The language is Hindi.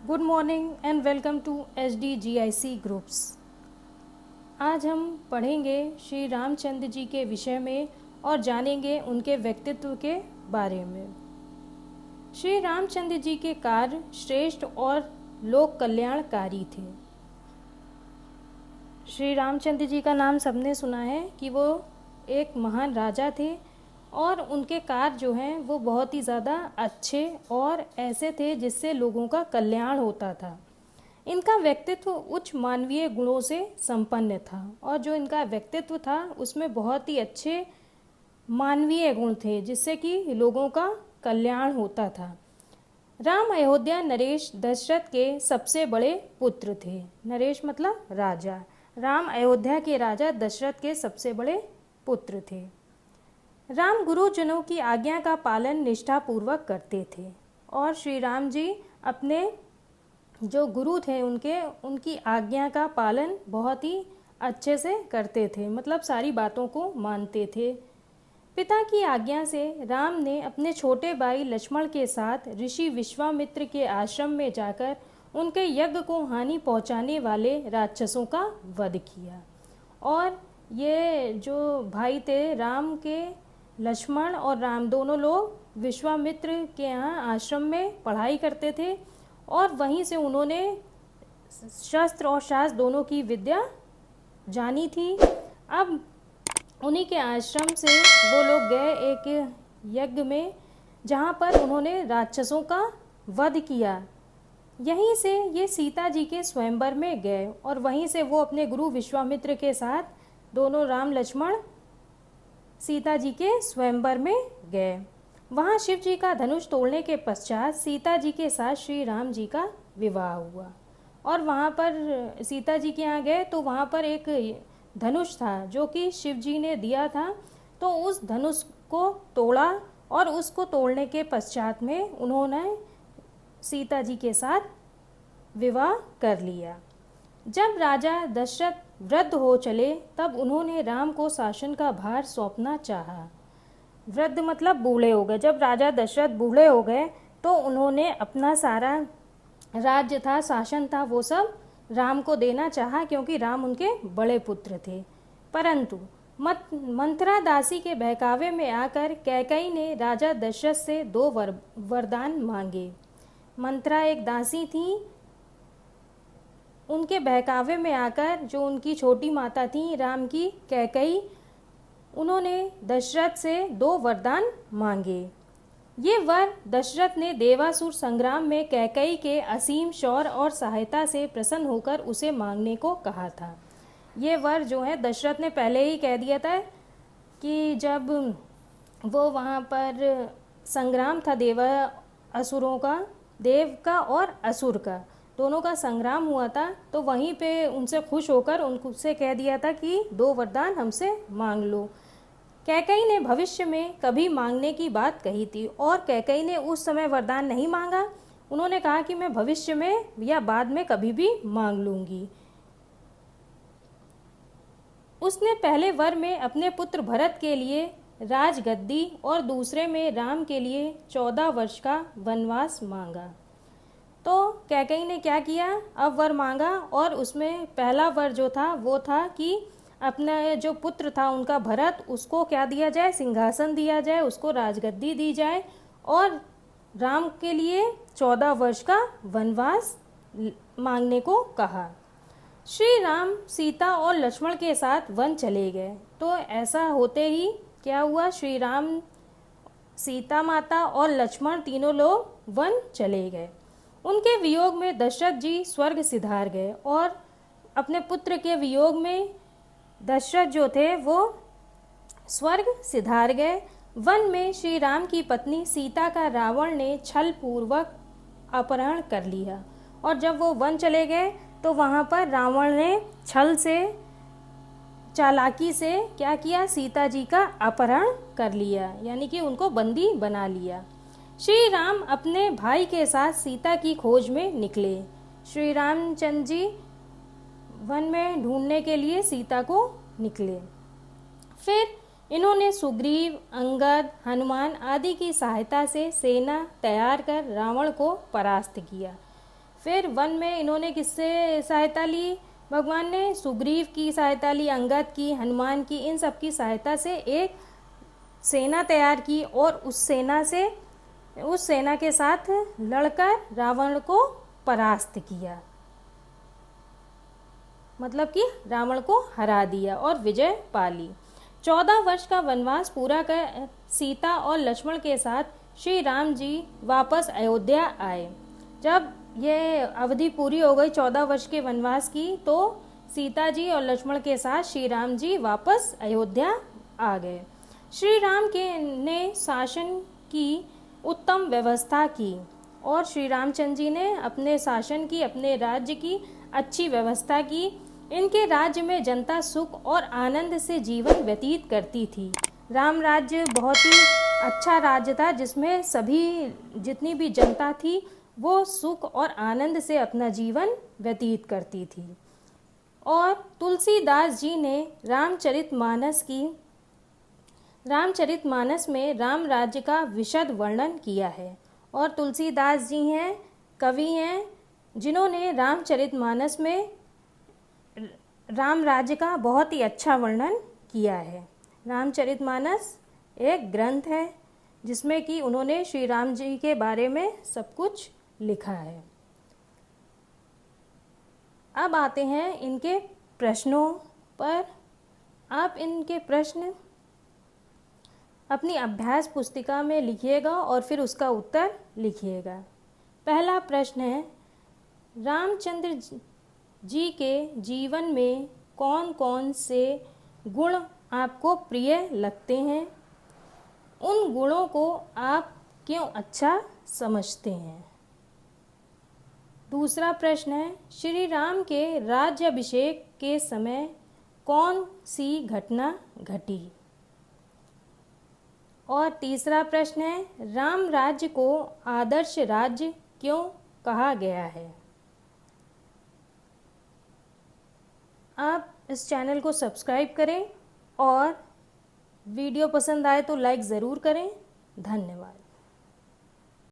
Good morning and welcome to SDGIC groups. आज हम पढ़ेंगे श्री रामचंद्र जी के विषय में और जानेंगे उनके व्यक्तित्व के बारे में। श्री रामचंद्र जी के कार्य श्रेष्ठ और लोक कल्याणकारी थे। श्री रामचंद्र जी का नाम सबने सुना है कि वो एक महान राजा थे और उनके कार्य जो हैं वो बहुत ही ज़्यादा अच्छे और ऐसे थे जिससे लोगों का कल्याण होता था। इनका व्यक्तित्व उच्च मानवीय गुणों से संपन्न था और जो इनका व्यक्तित्व था उसमें बहुत ही अच्छे मानवीय गुण थे जिससे कि लोगों का कल्याण होता था। राम अयोध्या नरेश दशरथ के सबसे बड़े पुत्र थे। नरेश मतलब राजा। राम अयोध्या के राजा दशरथ के सबसे बड़े पुत्र थे। राम गुरुजनों की आज्ञा का पालन निष्ठापूर्वक करते थे और श्री राम जी अपने जो गुरु थे उनकी आज्ञा का पालन बहुत ही अच्छे से करते थे, मतलब सारी बातों को मानते थे। पिता की आज्ञा से राम ने अपने छोटे भाई लक्ष्मण के साथ ऋषि विश्वामित्र के आश्रम में जाकर उनके यज्ञ को हानि पहुंचाने वाले राक्षसों का वध किया। और ये जो भाई थे राम के, लक्ष्मण और राम दोनों लोग विश्वामित्र के यहाँ आश्रम में पढ़ाई करते थे और वहीं से उन्होंने शस्त्र और शास्त्र दोनों की विद्या जानी थी। अब उन्हीं के आश्रम से वो लोग गए एक यज्ञ में जहाँ पर उन्होंने राक्षसों का वध किया। यहीं से ये सीता जी के स्वयंवर में गए और वहीं से वो अपने गुरु विश्वामित्र के साथ दोनों राम लक्ष्मण सीता जी के स्वयंवर में गए। वहाँ शिव जी का धनुष तोड़ने के पश्चात सीता जी के साथ श्री राम जी का विवाह हुआ और वहाँ पर सीता जी के यहाँ गए तो वहाँ पर एक धनुष था जो कि शिव जी ने दिया था, तो उस धनुष को तोड़ा और उसको तोड़ने के पश्चात में उन्होंने सीता जी के साथ विवाह कर लिया। जब राजा दशरथ वृद्ध हो चले तब उन्होंने राम को शासन का भार सौंपना चाहा। वृद्ध मतलब बूढ़े हो गए। जब राजा दशरथ बूढ़े हो गए तो उन्होंने अपना सारा राज्य था, शासन था, वो सब राम को देना चाहा क्योंकि राम उनके बड़े पुत्र थे। परंतु मंथरा दासी के बहकावे में आकर कैकेयी ने राजा दशरथ से दो वरदान मांगे। मंथरा एक दासी थी, उनके बहकावे में आकर जो उनकी छोटी माता थी राम की कैकेयी, उन्होंने दशरथ से दो वरदान मांगे। ये वर दशरथ ने देवासुर संग्राम में कैकेयी के असीम शौर्य और सहायता से प्रसन्न होकर उसे मांगने को कहा था। ये वर जो है दशरथ ने पहले ही कह दिया था कि जब वो वहाँ पर संग्राम था असुरों का, देव का और असुर का, दोनों का संग्राम हुआ था, तो वहीं पे उनसे खुश होकर उनसे कह दिया था कि दो वरदान हमसे मांग लो। कैकेयी ने भविष्य में कभी मांगने की बात कही थी और कैकेयी ने उस समय वरदान नहीं मांगा। उन्होंने कहा कि मैं भविष्य में या बाद में कभी भी मांग लूँगी। उसने पहले वर में अपने पुत्र भरत के लिए राजगद्दी और दूसरे में राम के लिए 14 वर्ष का वनवास मांगा। तो कैकेयी ने क्या किया, अब वर मांगा और उसमें पहला वर जो था वो था कि अपना जो पुत्र था उनका भरत, उसको क्या दिया जाए, सिंहासन दिया जाए, उसको राजगद्दी दी जाए और राम के लिए 14 वर्ष का वनवास मांगने को कहा। श्री राम सीता और लक्ष्मण के साथ वन चले गए। तो ऐसा होते ही क्या हुआ, श्री राम, सीता माता और लक्ष्मण तीनों लोग वन चले गए। उनके वियोग में दशरथ जी स्वर्ग सिधार गए और अपने पुत्र के वियोग में दशरथ जो थे वो स्वर्ग सिधार गए। वन में श्री राम की पत्नी सीता का रावण ने छल पूर्वक अपहरण कर लिया और जब वो वन चले गए तो वहाँ पर रावण ने छल से, चालाकी से क्या किया, सीता जी का अपहरण कर लिया, यानी कि उनको बंदी बना लिया। श्री राम अपने भाई के साथ सीता की खोज में निकले। श्री रामचंद्र जी वन में ढूंढने के लिए सीता को निकले। फिर इन्होंने सुग्रीव, अंगद, हनुमान आदि की सहायता से सेना तैयार कर रावण को परास्त किया। फिर वन में इन्होंने किससे सहायता ली? भगवान ने सुग्रीव की सहायता ली, अंगद की, हनुमान की, इन सब की सहायता से एक सेना तैयार की और उस सेना के साथ लड़कर रावण को परास्त किया, मतलब कि रावण को हरा दिया और विजय पा ली। 14 वर्ष का वनवास पूरा कर सीता और लक्ष्मण के साथ श्री राम जी वापस अयोध्या आए। जब ये अवधि पूरी हो गई 14 वर्ष के वनवास की, तो सीता जी और लक्ष्मण के साथ श्री राम जी वापस अयोध्या आ गए। श्री राम के ने शासन की उत्तम व्यवस्था की और श्री रामचंद्र जी ने अपने शासन की, अपने राज्य की अच्छी व्यवस्था की। इनके राज्य में जनता सुख और आनंद से जीवन व्यतीत करती थी। राम राज्य बहुत ही अच्छा राज्य था, जिसमें जितनी भी जनता थी वो सुख और आनंद से अपना जीवन व्यतीत करती थी। और तुलसीदास जी ने रामचरितमानस में राम राज्य का विशद वर्णन किया है। और तुलसीदास जी हैं, कवि हैं, जिन्होंने रामचरितमानस में राम राज्य का बहुत ही अच्छा वर्णन किया है। रामचरितमानस एक ग्रंथ है जिसमें कि उन्होंने श्री राम जी के बारे में सब कुछ लिखा है। अब आते हैं इनके प्रश्नों पर। आप इनके प्रश्न अपनी अभ्यास पुस्तिका में लिखिएगा और फिर उसका उत्तर लिखिएगा। पहला प्रश्न है, रामचंद्र जी के जीवन में कौन कौन से गुण आपको प्रिय लगते हैं? उन गुणों को आप क्यों अच्छा समझते हैं? दूसरा प्रश्न है, श्री राम के राज्याभिषेक के समय कौन सी घटना घटी? और तीसरा प्रश्न है, राम राज्य को आदर्श राज्य क्यों कहा गया है? आप इस चैनल को सब्सक्राइब करें और वीडियो पसंद आए तो लाइक ज़रूर करें। धन्यवाद।